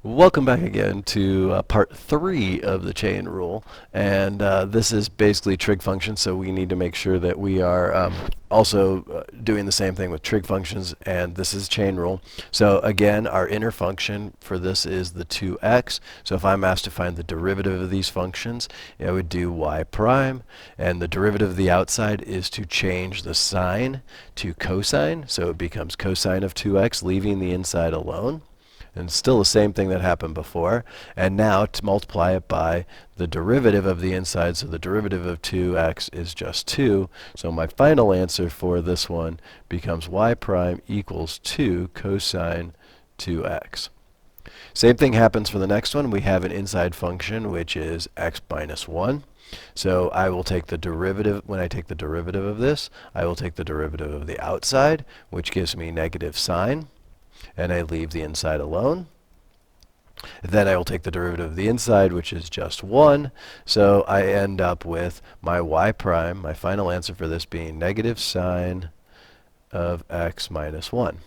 Welcome back again to part 3 of the chain rule, and this is basically trig functions, so we need to make sure that we are also doing the same thing with trig functions, and this is chain rule. So again, our inner function for this is the 2x, so if I'm asked to find the derivative of these functions, I would do y prime, and the derivative of the outside is to change the sign to cosine, so it becomes cosine of 2x, leaving the inside alone. And still the same thing that happened before. And now to multiply it by the derivative of the inside, so the derivative of 2x is just 2. So my final answer for this one becomes y prime equals 2 cosine 2x. Same thing happens for the next one. We have an inside function, which is x minus 1. So I will take the derivative, when I take the derivative of this, I will take the derivative of the outside, which gives me negative sign. And I leave the inside alone. Then I will take the derivative of the inside, which is just 1. So I end up with my y prime, my final answer for this being negative sine of x minus 1.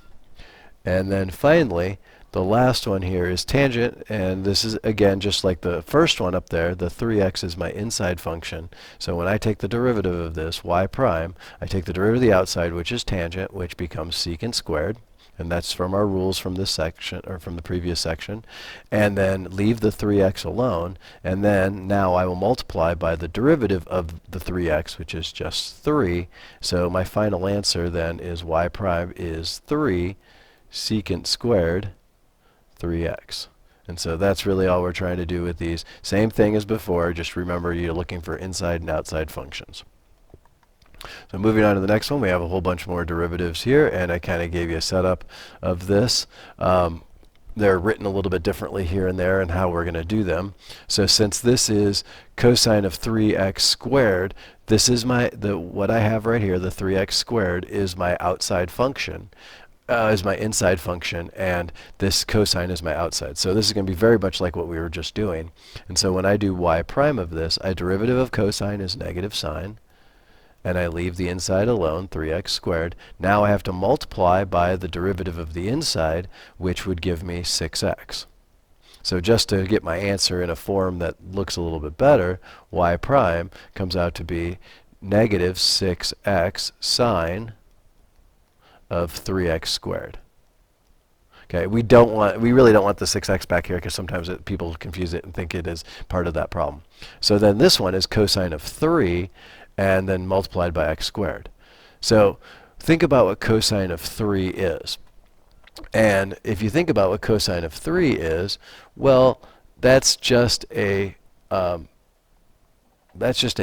And then finally, the last one here is tangent, and this is again just like the first one up there. The 3x is my inside function. So when I take the derivative of this, y prime, I take the derivative of the outside, which is tangent, which becomes secant squared. And that's from our rules from this section, or from the previous section. And then leave the 3x alone. And then now I will multiply by the derivative of the 3x, which is just 3. So my final answer then is y prime is 3 secant squared 3x. And so that's really all we're trying to do with these. Same thing as before, just remember you're looking for inside and outside functions. So moving on to the next one, we have a whole bunch more derivatives here, and I kind of gave you a setup of this. They're written a little bit differently here and there and how we're going to do them. So since this is cosine of 3x squared, this is what I have right here, the 3x squared, is my outside function. Is my inside function, and this cosine is my outside. So this is going to be very much like what we were just doing. And so when I do y prime of this, a derivative of cosine is negative sine. And I leave the inside alone, 3x squared. Now I have to multiply by the derivative of the inside, which would give me 6x. So just to get my answer in a form that looks a little bit better, y prime comes out to be negative 6x sine of 3x squared. Okay, we really don't want the 6x back here because sometimes people confuse it and think it is part of that problem. So then this one is cosine of 3 and then multiplied by x squared. So think about what cosine of 3 is. And if you think about what cosine of 3 is, well, that's just a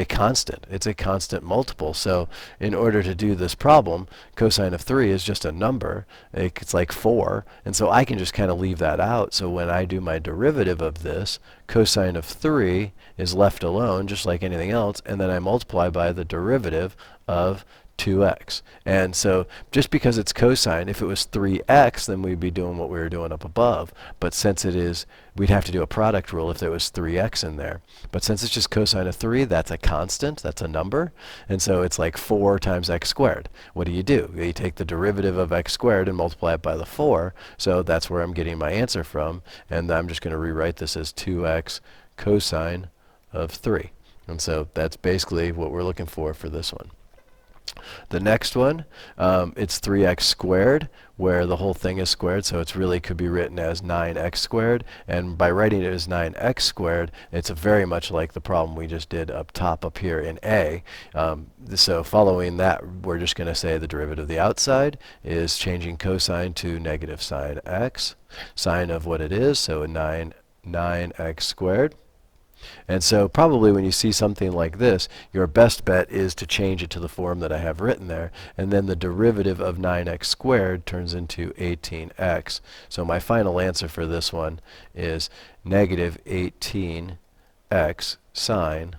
constant. It's a constant multiple. So in order to do this problem, cosine of 3 is just a number. It's like 4. And so I can just kind of leave that out. So when I do my derivative of this, cosine of 3 is left alone, just like anything else. And then I multiply by the derivative of 2x. And so just because it's cosine, if it was 3x, then we'd be doing what we were doing up above. But since it is, we'd have to do a product rule if there was 3x in there. But since it's just cosine of 3, that's a constant, that's a number. And so it's like 4 times x squared. What do? You take the derivative of x squared and multiply it by the 4. So that's where I'm getting my answer from. And I'm just going to rewrite this as 2x cosine of 3. And so that's basically what we're looking for this one. The next one, it's 3x squared, where the whole thing is squared, so it really could be written as 9x squared. And by writing it as 9x squared, it's very much like the problem we just did up top up here in A. So following that, we're just going to say the derivative of the outside is changing cosine to negative sine x, sine of what it is, so 9x squared. And so probably when you see something like this, your best bet is to change it to the form that I have written there. And then the derivative of 9x squared turns into 18x. So my final answer for this one is negative 18x sine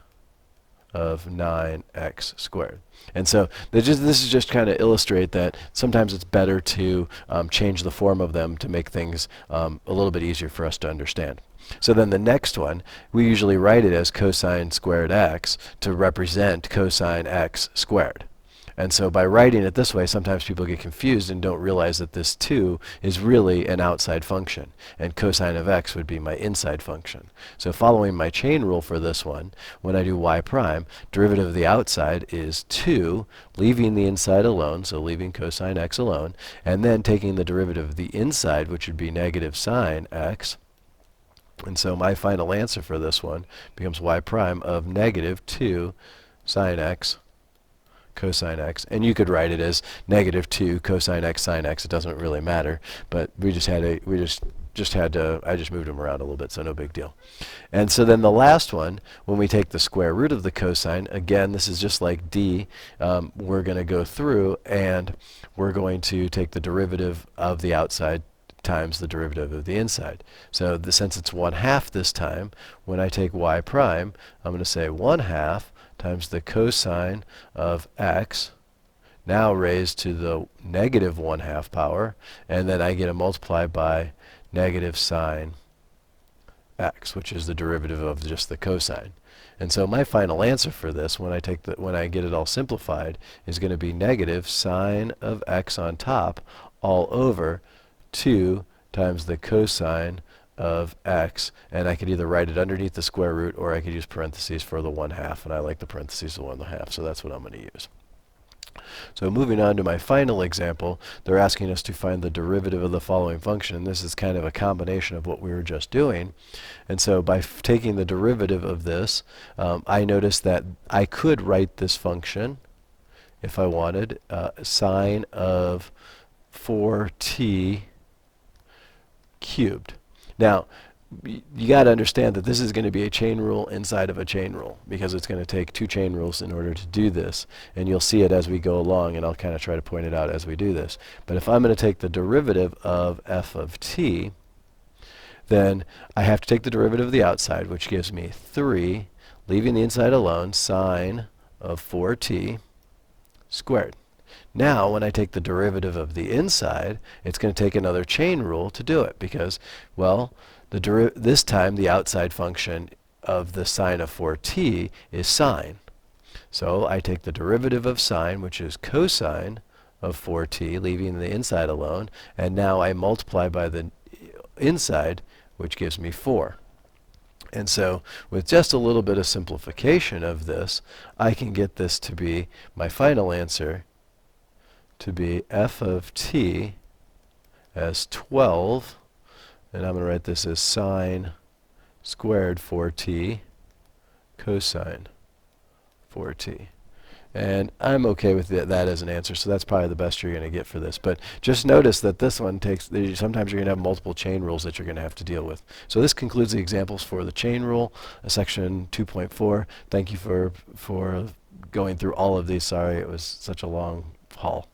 of 9x squared. And so this is just kind of illustrate that sometimes it's better to change the form of them to make things a little bit easier for us to understand. So then the next one, we usually write it as cosine squared x to represent cosine x squared. And so by writing it this way, sometimes people get confused and don't realize that this 2 is really an outside function, and cosine of x would be my inside function. So following my chain rule for this one, when I do y prime, derivative of the outside is 2, leaving the inside alone, so leaving cosine x alone, and then taking the derivative of the inside, which would be negative sine x. And so my final answer for this one becomes y prime of negative 2 sine x cosine x, and you could write it as negative 2 cosine x sine x. It doesn't really matter, but I just moved them around a little bit, so no big deal. And so then the last one, when we take the square root of the cosine, again, this is just like d. We're going to go through and we're going to take the derivative of the outside times the derivative of the inside. So since it's 1/2 this time, when I take y prime, I'm going to say 1/2 times the cosine of x, now raised to the negative 1/2 power, and then I get to multiply by negative sine x, which is the derivative of just the cosine. And so my final answer for this, when I get it all simplified, is going to be negative sine of x on top all over 2 times the cosine of x, and I could either write it underneath the square root or I could use parentheses for the 1/2, and I like the parentheses of 1/2, so that's what I'm going to use. So moving on to my final example, they're asking us to find the derivative of the following function, and this is kind of a combination of what we were just doing. And so by taking the derivative of this, I noticed that I could write this function, if I wanted, sine of 4t cubed. Now, you got to understand that this is going to be a chain rule inside of a chain rule, because it's going to take 2 chain rules in order to do this, and you'll see it as we go along, and I'll kind of try to point it out as we do this. But if I'm going to take the derivative of f of t, then I have to take the derivative of the outside, which gives me 3, leaving the inside alone, sine of 4t squared. Now, when I take the derivative of the inside, it's going to take another chain rule to do it, because, well, this time the outside function of the sine of 4t is sine. So I take the derivative of sine, which is cosine of 4t, leaving the inside alone, and now I multiply by the inside, which gives me 4. And so with just a little bit of simplification of this, I can get this to be my final answer to be f of t as 12, and I'm going to write this as sine squared 4t cosine 4t. And I'm okay with that as an answer, so that's probably the best you're going to get for this. But just notice that this one sometimes you're going to have multiple chain rules that you're going to have to deal with. So this concludes the examples for the chain rule, section 2.4. Thank you for going through all of these. Sorry it was such a long haul.